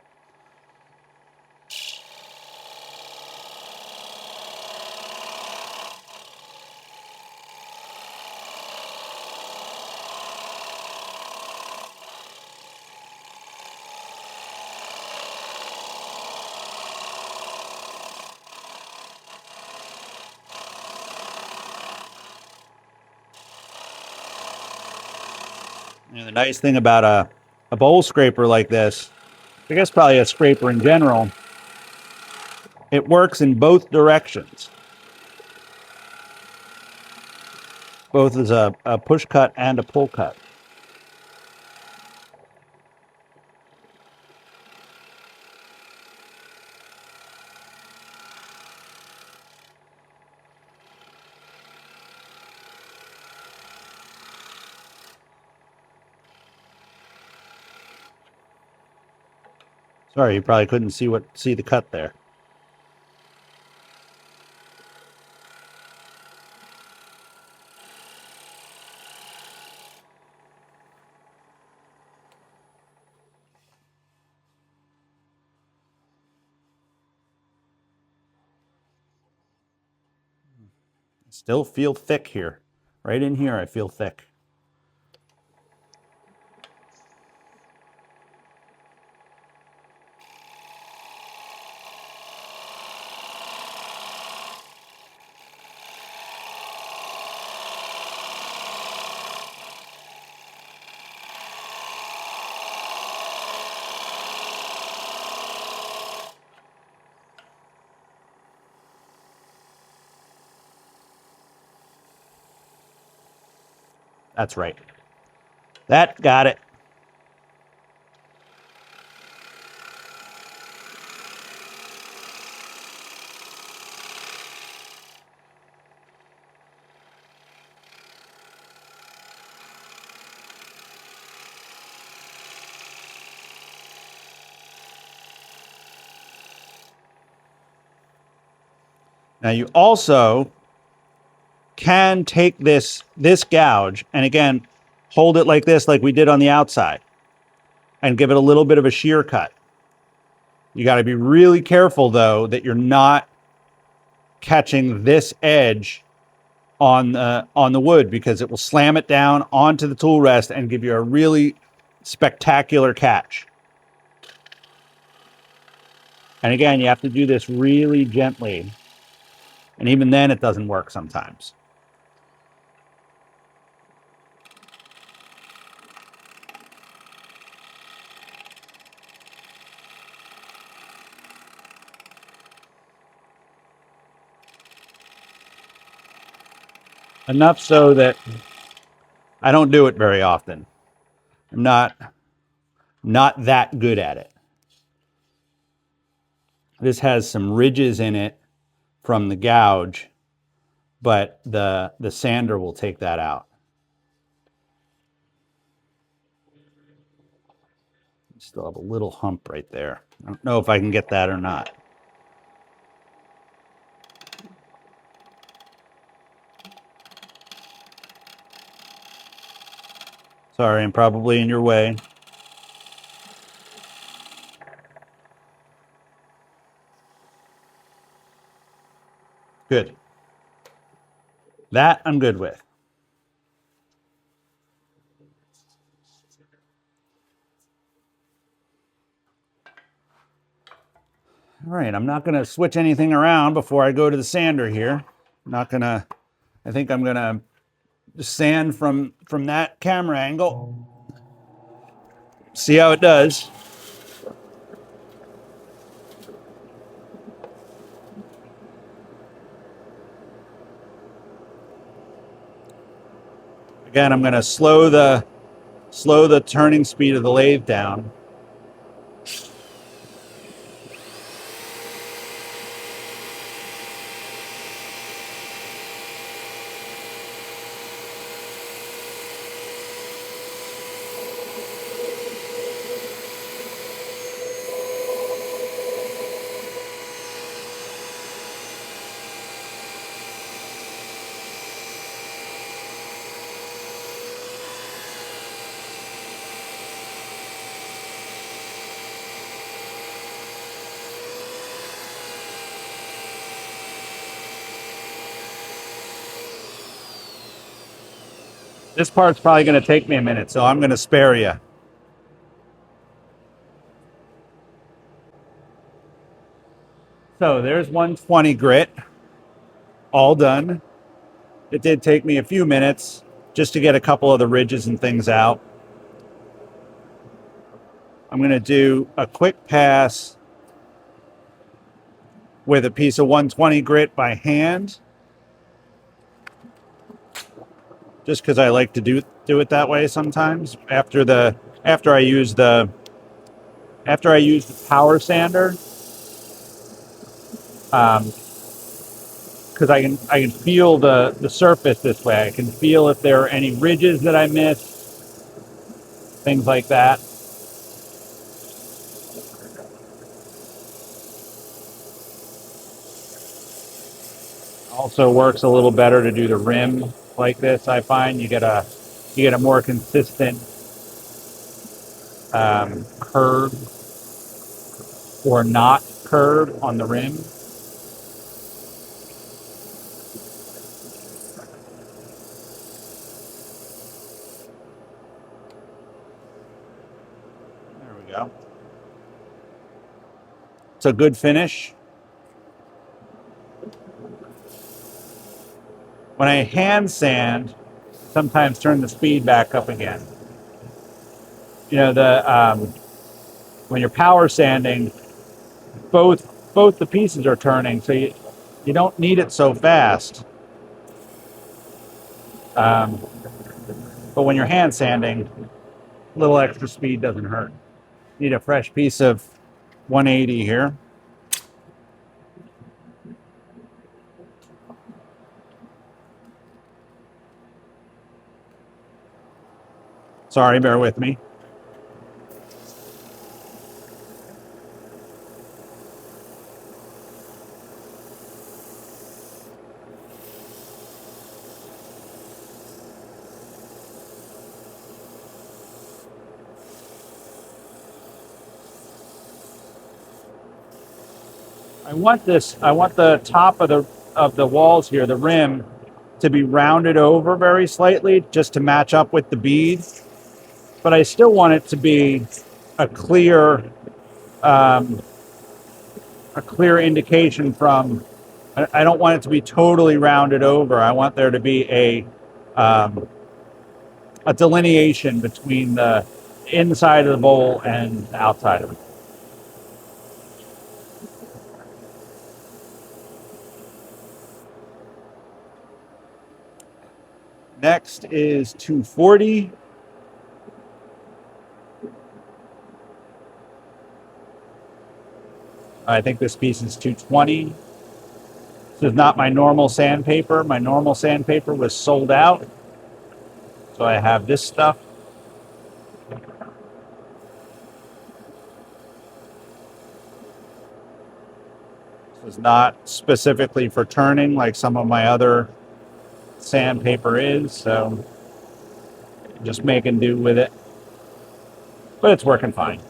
You know, the nice thing about a bowl scraper like this, I guess probably a scraper in general, it works in both directions. Both as a push cut and a pull cut. Sorry, you probably couldn't see the cut there. Still feel thick here. Right in here, I feel thick. That's right. That got it. Now you also can take this gouge and again, hold it like this, like we did on the outside, and give it a little bit of a shear cut. You got to be really careful though that you're not catching this edge on the wood, because it will slam it down onto the tool rest and give you a really spectacular catch. And again, you have to do this really gently. And even then it doesn't work sometimes. Enough so that I don't do it very often. I'm not that good at it. This has some ridges in it from the gouge, but the sander will take that out. Still have a little hump right there. I don't know if I can get that or not. Sorry, I'm probably in your way. Good. That I'm good with. All right, I'm not going to switch anything around before I go to the sander here. I think I'm going to just sand from that camera angle. See how it does. Again, I'm going to slow the turning speed of the lathe down. This part's probably going to take me a minute, so I'm going to spare you. So there's 120 grit, all done. It did take me a few minutes just to get a couple of the ridges and things out. I'm going to do a quick pass with a piece of 120 grit by hand, just because I like to do it that way sometimes after I use the power sander, because I can feel the surface this way. I can feel if there are any ridges that I missed, things like that. Also works a little better to do the rim like this. I find you get a more consistent curve or not curve on the rim. There we go. It's a good finish. When I hand sand, sometimes turn the speed back up again. You know, when you're power sanding, both the pieces are turning, so you don't need it so fast. But but when you're hand sanding, a little extra speed doesn't hurt. Need a fresh piece of 180 here. Sorry, bear with me. I want the top of the walls here, the rim, to be rounded over very slightly just to match up with the bead. But I still want it to be a clear um, a clear indication from. I don't want it to be totally rounded over. I want there to be a delineation between the inside of the bowl and the outside of it. Next is 240. I think this piece is 220. This is not my normal sandpaper. My normal sandpaper was sold out. So I have this stuff. This is not specifically for turning like some of my other sandpaper is. So just making do with it. But it's working fine.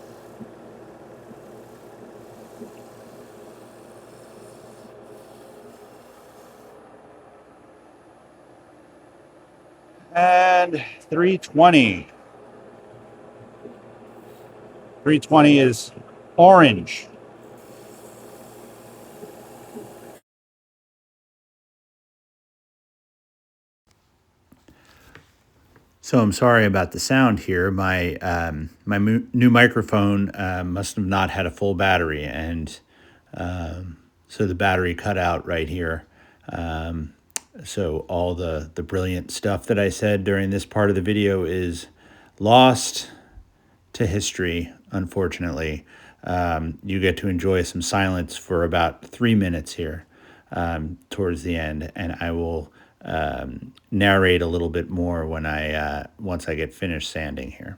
And 320. 320 is orange. So I'm sorry about the sound here. My new microphone must have not had a full battery, and so the battery cut out right here. So all the brilliant stuff that I said during this part of the video is lost to history, unfortunately. You get to enjoy some silence for about 3 minutes here towards the end, and I will narrate a little bit more when once I get finished sanding here.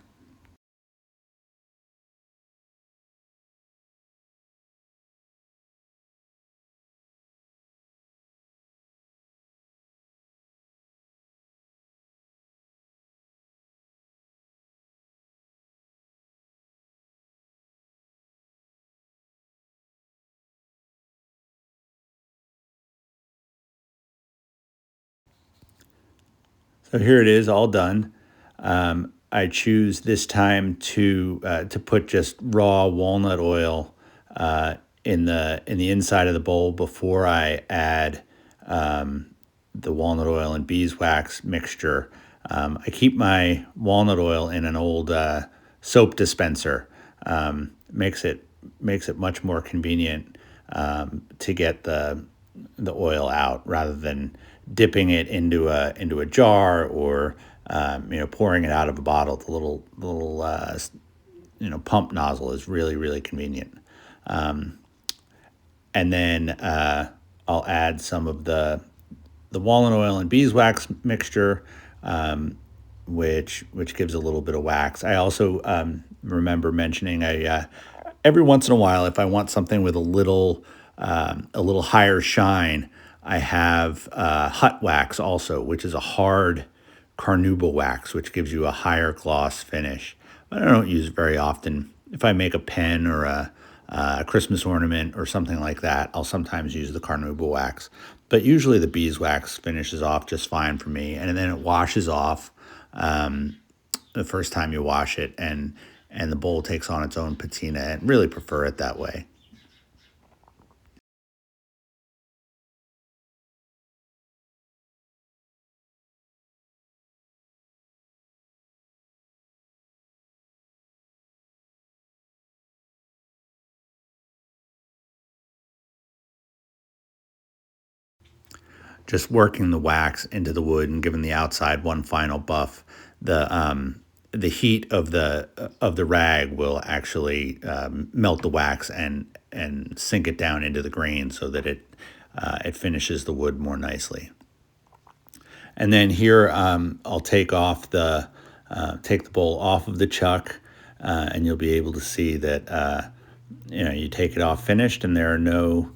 So here it is, all done. I choose this time to put just raw walnut oil in the inside of the bowl before I add the walnut oil and beeswax mixture. I keep my walnut oil in an old soap dispenser. Makes it much more convenient to get the oil out rather than dipping it into a jar or pouring it out of a bottle. The little pump nozzle is really convenient. And then I'll add some of the walnut oil and beeswax mixture, which gives a little bit of wax. I also remember mentioning every once in a while, if I want something with a little higher shine, I have hut wax also, which is a hard carnauba wax, which gives you a higher gloss finish. But I don't use it very often. If I make a pen or a Christmas ornament or something like that, I'll sometimes use the carnauba wax. But usually the beeswax finishes off just fine for me, and then it washes off the first time you wash it, and the bowl takes on its own patina. And really prefer it that way. just working the wax into the wood and giving the outside one final buff, the heat of the rag will actually melt the wax and sink it down into the grain so that it finishes the wood more nicely. And then here I'll take the bowl off of the chuck, and you'll be able to see that you take it off finished, and there are no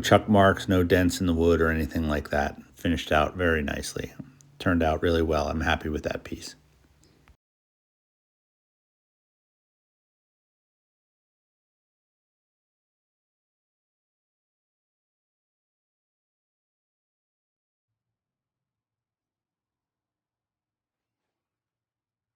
chuck marks, no dents in the wood or anything like that. Finished out very nicely. Turned out really well. I'm happy with that piece.